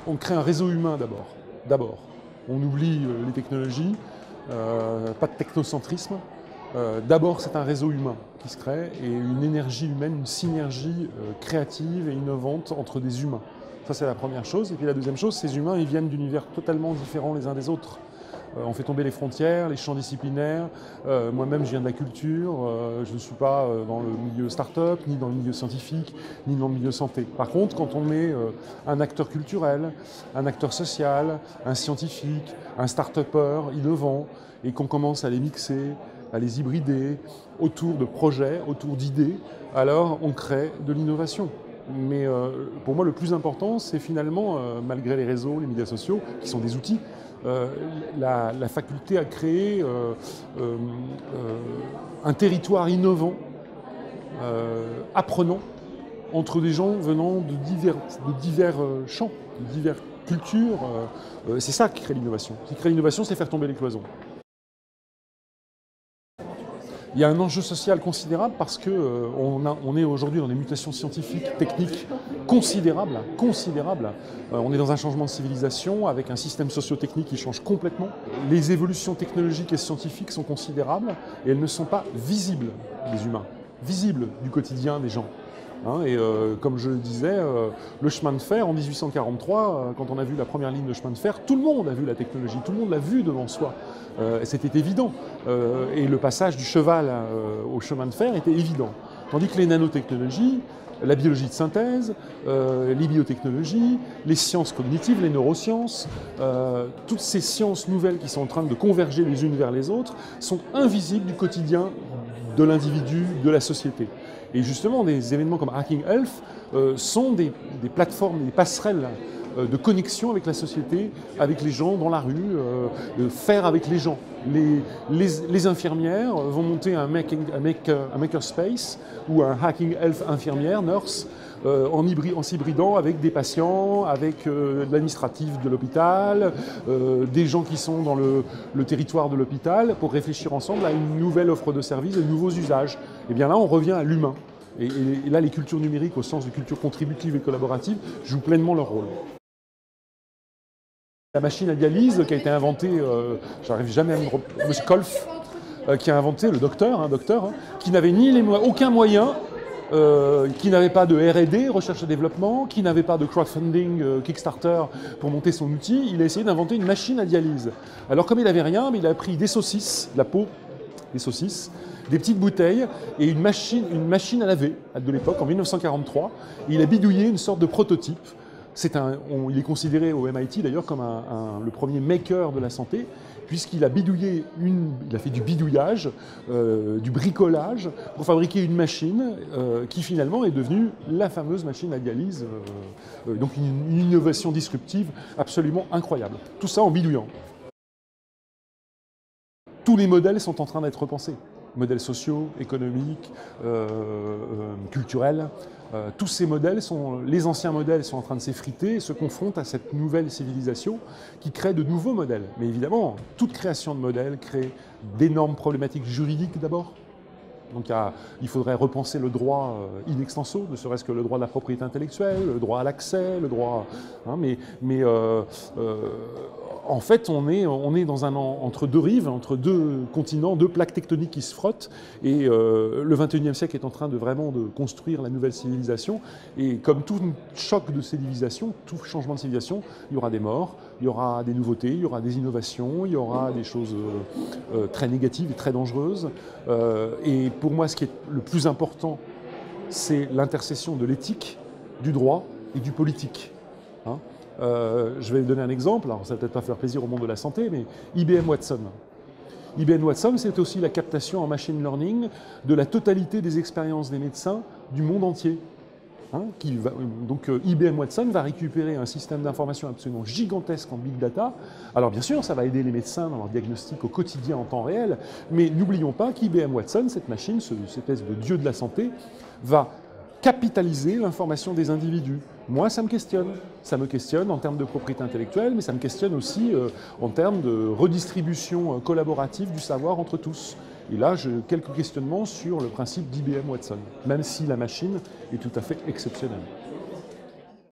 On crée un réseau humain d'abord. D'abord. On oublie les technologies, pas de technocentrisme. D'abord, c'est un réseau humain qui se crée et une énergie humaine, une synergie créative et innovante entre des humains. Ça, c'est la première chose. Et puis la deuxième chose, ces humains, ils viennent d'univers totalement différents les uns des autres. On fait tomber les frontières, les champs disciplinaires. Moi-même, je viens de la culture. Je ne suis pas dans le milieu start-up, ni dans le milieu scientifique, ni dans le milieu santé. Par contre, quand on met un acteur culturel, un acteur social, un scientifique, un start-upper innovant, et qu'on commence à les mixer, à les hybrider autour de projets, autour d'idées, alors on crée de l'innovation. Mais pour moi, le plus important, c'est finalement, malgré les réseaux, les médias sociaux, qui sont des outils, la faculté à créer un territoire innovant, apprenant, entre des gens venant de divers champs, de diverses cultures. C'est ça qui crée l'innovation. Ce qui crée l'innovation, c'est faire tomber les cloisons. Il y a un enjeu social considérable parce qu'on est aujourd'hui dans des mutations scientifiques, techniques considérables. On est dans un changement de civilisation avec un système socio-technique qui change complètement. Les évolutions technologiques et scientifiques sont considérables et elles ne sont pas visibles des humains, visibles du quotidien des gens. Comme je le disais, le chemin de fer en 1843, quand on a vu la première ligne de chemin de fer, tout le monde a vu la technologie, tout le monde l'a vu devant soi. C'était évident. Et le passage du cheval au chemin de fer était évident. Tandis que les nanotechnologies, la biologie de synthèse, les biotechnologies, les sciences cognitives, les neurosciences, toutes ces sciences nouvelles qui sont en train de converger les unes vers les autres sont invisibles du quotidien de l'individu, de la société. Et justement, des événements comme Hacking Health sont des plateformes, des passerelles de connexion avec la société, avec les gens dans la rue, faire avec les gens. Les infirmières vont monter un makerspace ou un Hacking Health infirmière, nurse, en s'hybridant avec des patients, avec l'administratif de l'hôpital, des gens qui sont dans le territoire de l'hôpital pour réfléchir ensemble à une nouvelle offre de services, de nouveaux usages. Et bien là, on revient à l'humain. Et là, les cultures numériques, au sens de culture contributive et collaborative, jouent pleinement leur rôle. La machine à dialyse qui a été inventée, j'arrive jamais à me reprendre, M. Kolff, qui a inventé, le docteur, qui n'avait aucun moyen, qui n'avait pas de R&D, recherche et développement, qui n'avait pas de crowdfunding, Kickstarter pour monter son outil, il a essayé d'inventer une machine à dialyse. Alors comme il n'avait rien, mais il a pris des saucisses, de la peau, des saucisses, des petites bouteilles et une machine à laver de l'époque, en 1943. Et il a bidouillé une sorte de prototype. Il est considéré au MIT d'ailleurs comme le premier maker de la santé, puisqu'il a bidouillé il a fait du bidouillage, du bricolage, pour fabriquer une machine qui finalement est devenue la fameuse machine à dialyse. Donc une innovation disruptive absolument incroyable. Tout ça en bidouillant. Tous les modèles sont en train d'être repensés. Modèles sociaux, économiques, culturels. Tous ces modèles, les anciens modèles sont en train de s'effriter et se confrontent à cette nouvelle civilisation qui crée de nouveaux modèles. Mais évidemment, toute création de modèles crée d'énormes problématiques juridiques d'abord. Donc il faudrait repenser le droit in extenso, ne serait-ce que le droit de la propriété intellectuelle, le droit à l'accès, le droit... En fait, on est entre deux rives, entre deux continents, deux plaques tectoniques qui se frottent. Et le XXIe siècle est en train vraiment de construire la nouvelle civilisation. Et comme tout choc de civilisation, tout changement de civilisation, il y aura des morts, il y aura des nouveautés, il y aura des innovations, il y aura des choses très négatives et très dangereuses. Et pour moi, ce qui est le plus important, c'est l'intercession de l'éthique, du droit et du politique. Je vais donner un exemple, alors ça va peut-être pas faire plaisir au monde de la santé, mais IBM Watson. IBM Watson, c'est aussi la captation en machine learning de la totalité des expériences des médecins du monde entier. Donc IBM Watson va récupérer un système d'information absolument gigantesque en big data. Alors bien sûr, ça va aider les médecins dans leur diagnostic au quotidien en temps réel, mais n'oublions pas qu'IBM Watson, cette machine, cette espèce de dieu de la santé, va capitaliser l'information des individus. Moi, ça me questionne. Ça me questionne en termes de propriété intellectuelle, mais ça me questionne aussi en termes de redistribution collaborative du savoir entre tous. Et là, j'ai quelques questionnements sur le principe d'IBM Watson, même si la machine est tout à fait exceptionnelle.